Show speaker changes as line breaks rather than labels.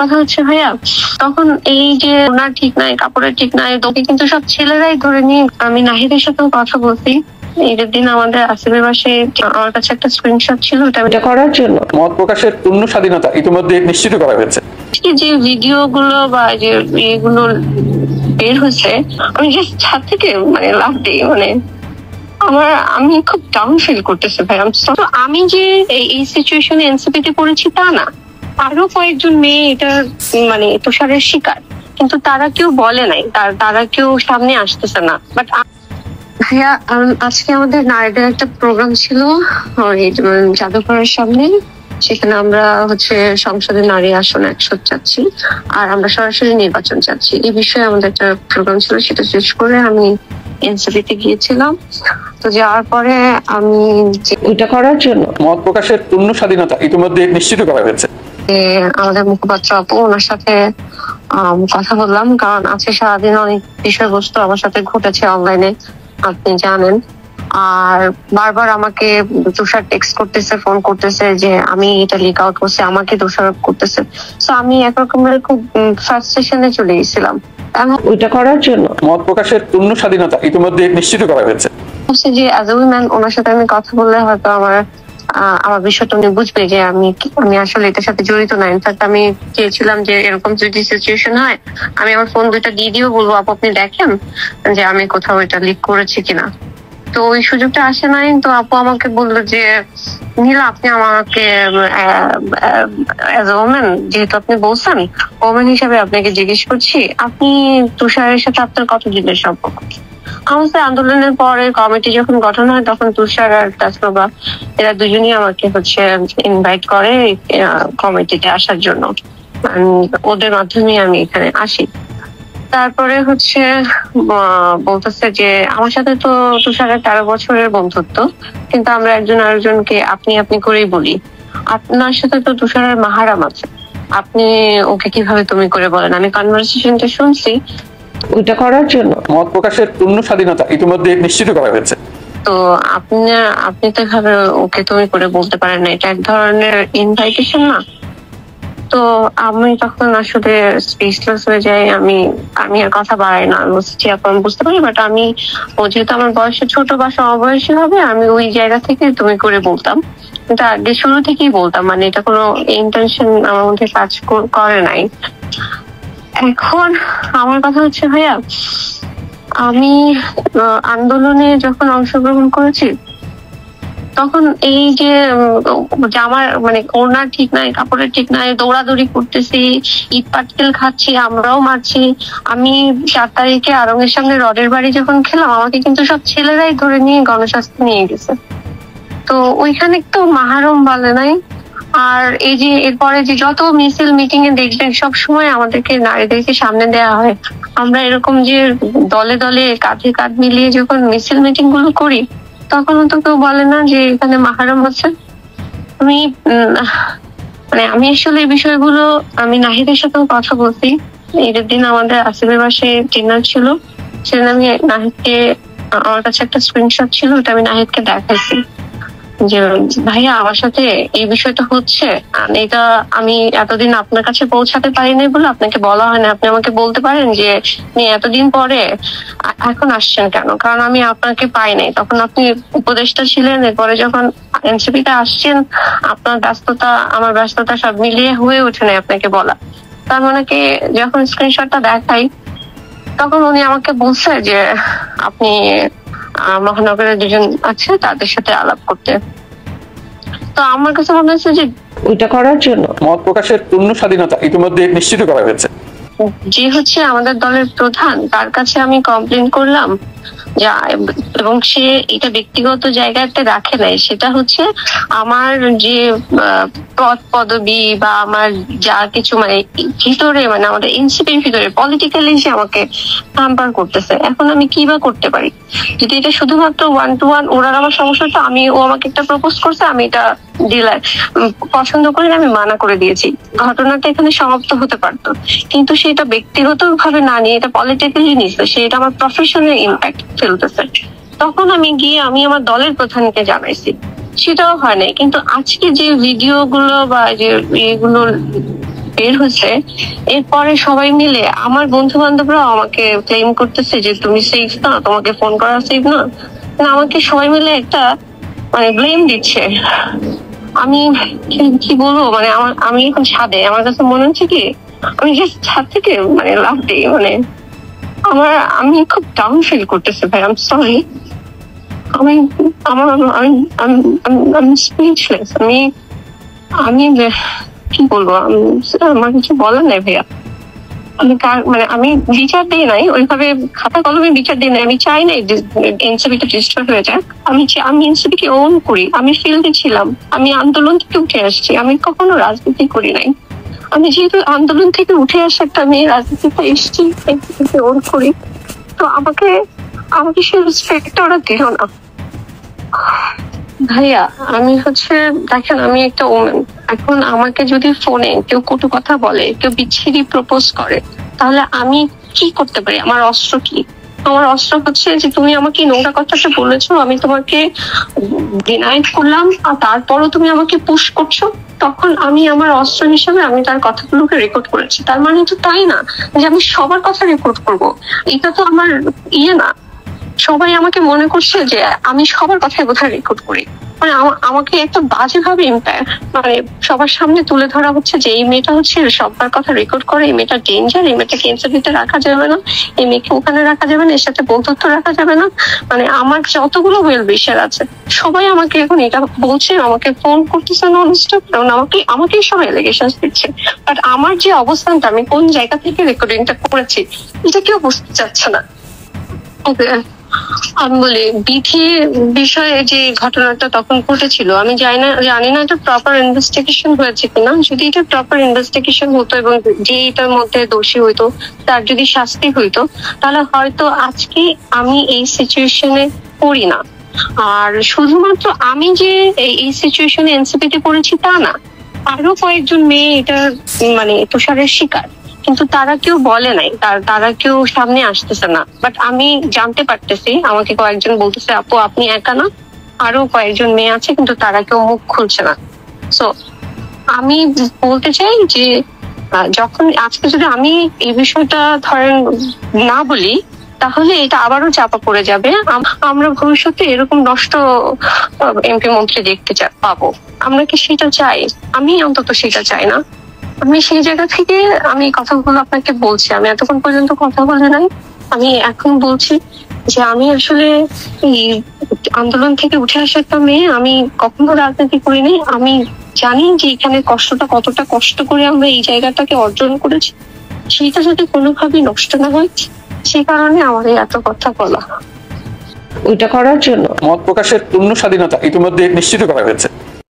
কথা হচ্ছে ভাইয়া, তখন এই যে ওনার ঠিক নাই, কাপড়ের ঠিক নাই, তোকে কিন্তু সব ছেলেরাই ধরে নিয়ে। আমি নাহিদের সাথেও কথা বলছি ঈদের দিন আমাদের আসিফের বাসায়, আমার কাছে একটা স্ক্রিনশট ছিল, এটা করার জন্য
মত প্রকাশের পূর্ণ স্বাধীনতা ইতিমধ্যে নিশ্চিত করা হয়েছে।
যে ভিডিও গুলো বা যে এগুলো বের হয়েছে, আমি জাস্ট ছাদ থেকে লাভ দিই, আমি খুব ডাউন ফিল করতেছি ভাই। আমি যে এই সিচুয়েশনে এনসিপিতে পড়েছি তা না, আরো কয়েকজন মেয়ে এটা তুষারের শিকার, কিন্তু তারা কেউ বলে নাই, তারা কেউ সামনে আসতেছে না। বাট ভাইয়া, আজকে আমাদের নারীদের একটা প্রোগ্রাম ছিল জাদুঘরের সামনে, সেখানে আমরা সংসদে নারী আসন 100 চাচ্ছি, আর আমরা সরাসরি নির্বাচন চাচ্ছি। এই বিষয়ে আমাদের একটা প্রোগ্রাম ছিল, সেটা শেষ করে আমি এনসিপিতে গিয়েছিলাম। তো যাওয়ার পরে আমি এটা করার জন্য
মত প্রকাশের পূর্ণ স্বাধীনতা ইতিমধ্যে নিশ্চিত করা হয়েছে।
আমাদের মুখপাত্র আপু, ওনার সাথে কথা বললাম, কারণ আজকে সারাদিন অনেক বিষয়বস্তু আমার সাথে ঘটেছে অনলাইনে, আপনি জানেন। আর বারবার আমাকে তুষার টেক্সট করতেছে, ফোন করতেছে যে আমি এটা লিক আউট করছি, আমাকে দোষারোপ করতেছে। তো আমি একরকমের খুব ফ্রাস্ট্রেশনে চলে গেছিলাম। ওইটা করার জন্য
মত প্রকাশের পূর্ণ স্বাধীনতা ইতিমধ্যে নিশ্চিত করা হয়েছে।
যে অ্যাজ এ উইম্যান ওনার সাথে আমি কথা বললে হয়তো আমার বিষয়টা উনি বুঝবে যে আমি আসলে এটার সাথে জড়িত না। ইনফ্যাক্ট আমি চেয়েছিলাম যে এরকম যদি সিচুয়েশন হয়, আমি আমার ফোন দুইটা দিয়ে দিয়েও বলবো আপু আপনি দেখেন যে আমি কোথাও এটা লিক করেছি কিনা। তো ওই সুযোগটা আসে নাই। তো আপু আমাকে বললো যে নীলা, আপনি আমাকে অ্যাজ এ ওমেন, যেহেতু আপনি বলছেন, ওমেন হিসাবে আপনাকে জিজ্ঞেস করছি, আপনি তুষারের সাথে আপনার কতদিনের সম্পর্ক? আমাদের আন্দোলনের পরে কমিটি যখন গঠন হয়, তখন তুষার আর তাসনবা এরা দুজনই আমাকে ইনভাইট করে কমিটিতে আসার জন্য। ওদের মাধ্যমে আমি এখানে আসি। তারপরে বলতেছে যে আমার সাথে তো তুষারের 13 বছরের বন্ধুত্ব, কিন্তু আমরা একজন আরেকজনকে আপনি আপনি করেই বলি। আপনার সাথে তো তুষারের মাহারাম আছে, আপনি ওকে কিভাবে তুমি করে বলেন? আমি কনভারসেশনটা শুনছি। ওইটা করার জন্য
মত প্রকাশের পূর্ণ স্বাধীনতা ইতিমধ্যে নিশ্চিত করা হয়েছে।
তো আপনি তো এভাবে ওকে তুমি করে বলতে পারেন না, এটা এক ধরনের ইনভাইটেশন না? তো আমি তখন আসলে স্পেসলেস হয়ে যাই। আমি আর কথা বাড়াই না, বলছি এখন বুঝতে পারি, বাট ও যেহেতু আমার বয়সে ছোট বা সমবয়সী হবে, আমি ওই জায়গা থেকে তুমি করে বলতাম, কিন্তু আগে শুরু থেকেই বলতাম, এটা কোনো ইন্টেনশন আমার মধ্যে কাজ করে নাই। এখন আমার কথা হচ্ছে ভাইয়া, আমি আন্দোলনে যখন অংশগ্রহণ করেছি, তখন এই যে আমার ওনার ঠিক নাই, কাপড়ের ঠিক নাই, দৌড়াদৌড়ি করতেছি, ইট পাটকেল খাচ্ছি, আমরাও মারছি। আমি 4 তারিখে আরঙের সামনে রডের বাড়ি যখন খেলাম, আমাকে কিন্তু সব ছেলেরাই ধরে নিয়ে গণস্বাস্থ্য নিয়ে গেছে। তো ওইখানে তো মাহারম বলে নাই। আর এই যে এরপরে যে যত মিছিল মিটিং এ দেখবেন, সব সময় আমাদেরকে নারীদেরকে সামনে দেওয়া হয়। আমরা এরকম যে দলে দলে কাঁধে কাঁধ মিলিয়ে যখন মিছিল মিটিং গুলো করি, তখনও তো কেউ বলে না যে এখানে মাহারম হচ্ছে। আমি আসলে এই বিষয়গুলো আমি নাহিদের সাথেও কথা বলছি। ঈদের দিন আমাদের আসিফের বাসায় ডিনার ছিল, সেদিন আমি নাহিদকে, আমার কাছে একটা স্ক্রিনশট ছিল, ওটা আমি নাহিদকে দেখাইছি যে ভাইয়া আমার সাথে এই বিষয়টা হচ্ছে, এটা আমি এতদিন আপনার কাছে পৌঁছাতে পারিনি বলে আপনাকে বলা হয় না। আপনি আমাকে বলতে পারেন যে আপনি এতদিন পরে এখন আসছেন কেন? কারণ আমি আপনাকে পাই নাই, তখন আপনি উপদেষ্টা ছিলেন। এরপরে যখন এনসিপিতে আসছেন, আপনার ব্যস্ততা আমার ব্যস্ততা সব মিলিয়ে হয়ে ওঠে নাই আপনাকে বলা। তার কি যখন স্ক্রিনশটটা দেখাই, তখন উনি আমাকে বলছে যে আপনি মহানগরের দুজন আছে, তাদের সাথে আলাপ করতে। তো আমার কাছে মনে হচ্ছে যে ওইটা করার জন্য
মত প্রকাশের পূর্ণ স্বাধীনতা ইতিমধ্যে নিশ্চিত করা হয়েছে।
যে আমাদের দলের প্রধান, তার কাছে আমি কমপ্লেন করলাম, এবং সে এটা ব্যক্তিগত জায়গাতে রাখে নাই, সেটা আমার যে পদ পদবি বা আমার যা কিছু ভিতরে আমাদের এনসিপির ভিতরে পলিটিক্যালি সে আমাকে হ্যাম্পার করতেছে। এখন আমি কি বা করতে পারি? যদি এটা শুধুমাত্র 1 to 1 ওনার আমার সমস্যাটা, ও আমাকে একটা প্রপোজ করছে, আমি এটা পছন্দ করি না, আমি মানা করে দিয়েছি, ঘটনাটা এখানে সমাপ্ত হতে পারতো। কিন্তু সেটা ব্যক্তিগত ভাবে না নিয়ে এটা পলিটিক্যালি নিচ্ছে, সে এটা আমার প্রফেশনাল ইম্প্যাক্ট ফেলতেছে। তখন আমি গিয়ে আমার দলের প্রধানকে জানাইছি, সেটাও হয় নাই। কিন্তু আজকে যে ভিডিও গুলো বা যে এগুলো বের হয়েছে, এরপরে সবাই মিলে আমার বন্ধু বান্ধবরাও আমাকে ক্লেম করতেছে যে তুমি সেফ না, তোমাকে ফোন করা সেফ না। আমাকে সবাই মিলে একটা মানে ব্লেম দিচ্ছে। আমি কি বলবো, মানে আমি এখন ছাদে, আমার কাছে মনে হচ্ছে কি আমি জাস্ট ছাদ থেকে মানে লাফ দিই। মানে আমি খুব ডাউন ফিল করতেছি ভাই, আই এম সরি। আমি আমার আমি আমি স্পিচলেস। আমি কি বলবো, আমার কিছু বলার নাই ভাইয়া। মানে আমি বিচার দিই নাই ওইভাবে, খাতা কলমে বিচার দিই নাই। আমি চাই নাই এনসিপিটা ডিস্ট্রয় হয়ে যাক। আমি এনসিপি কে ওন করি। আমি ফিল্ডে ছিলাম, আমি আন্দোলন থেকে উঠে আসছি, আমি কখনো রাজনীতি করি নাই। আমি যেহেতু আন্দোলন থেকে উঠে আসা একটা মেয়ে, রাজনীতিতে এসেছি, এনসিপিকে ওন করি, তো আমাকে সেই রেসপেক্টটা ওরা দিল না। ভাইয়া আমি দেখেন আমি একটা ওমেন। এখন আমাকে যদি ফোনে কেউ কটু কথা বলে, কেউ বিচ্ছিরি প্রপোজ করে, তাহলে আমি কি করতে পারি? আমার অস্ত্র কি? আমার অস্ত্র হচ্ছে যে তুমি আমাকে নোংরা কথাটা বলেছো, আমি তোমাকে ডিনাই করলাম, আর তারপরও তুমি আমাকে পুশ করছো। তখন আমি আমার অস্ত্র হিসেবে আমি তার কথাগুলোকে রেকর্ড করেছি। তার মানে তো তাই না যে আমি সবার কথা রেকর্ড করব। এটা তো আমার না। সবাই আমাকে মনে করছে যে আমি সবার কথাই বোধহয় রেকর্ড করি। মানে আমাকে একটা বাজে ভাবে মানে সবার সামনে তুলে ধরা হচ্ছে যে এই মেয়েটা সবার কথা রেকর্ড করে, এই মেয়েটা ডেঞ্জার, এই মেয়েটাকে এনসিপিতে রাখা যাবে না, এই মেয়েকে ওখানে রাখা যাবে না, এর সাথে বন্ধুত্ব রাখা যাবে না। মানে আমার যতগুলো ওয়েল উইশার আছে সবাই আমাকে এখন এটা বলছে, আমাকে ফোন করতেছে ননস্টপ, কারণ আমাকেই সব এলিগেশন দিচ্ছে। বাট আমার যে অবস্থানটা, আমি কোন জায়গা থেকে রেকর্ডিংটা করেছি, এটা কেউ বুঝতে চাচ্ছে না। আমি বলি বিধি বিষয়ে যে ঘটনাটা তখন ঘটেছিল, আমি জানি না এটা প্রপার ইনভেস্টিগেশন হয়েছে কিনা। যদি এটা প্রপার ইনভেস্টিগেশন হতো এবং যে এটার মধ্যে দোষী হইতো তার যদি শাস্তি হইতো, তাহলে হয়তো আজকে আমি এই সিচুয়েশনে পড়ি না। আর শুধুমাত্র আমি যে এই সিচুয়েশনে এনসিপিতে পড়েছি তা না, আরো কয়েকজন মেয়ে এটা মানে তুষারের শিকার, কিন্তু তারা কেউ বলে নাই, তারা কেউ সামনে আসতেছে না। বাট আমি জানতে পারতেছি, আমাকে কয়েকজন বলতেছে আপু আপনি একা না, আরো কয়েকজন মেয়ে আছে, কিন্তু তারা কেউ মুখ খুলছে না। সো আমি বলতে চাই যে যখন আজকে যদি আমি এই বিষয়টা ধরেন না বলি, তাহলে এটা আবারও চাপা পড়ে যাবে। আমরা ভবিষ্যতে এরকম নষ্ট এমপি মন্ত্রী দেখতে পাবো। আমরা কি সেটা চাই? আমি অন্তত সেটা চাই না। আমি সেই জায়গা থেকে আমি কথাগুলো আপনাকে বলছি। আমি এতক্ষণ পর্যন্ত কথা বলে নাই, আমি এখন বলছি যে আমি আসলে এই আন্দোলন থেকে উঠে আসা একটা মেয়ে, আমি কখনো রাজনীতি করিনি। আমি জানি যে এখানে কষ্টটা কতটা কষ্ট করে আমরা এই জায়গাটাকে অর্জন করেছি, সেটা যাতে কোনোভাবেই নষ্ট না হয়, সেই কারণে আমার এত কথা বলা। ওইটা করার জন্য
মত প্রকাশের পূর্ণ স্বাধীনতা ইতিমধ্যে নিশ্চিত করা হয়েছে।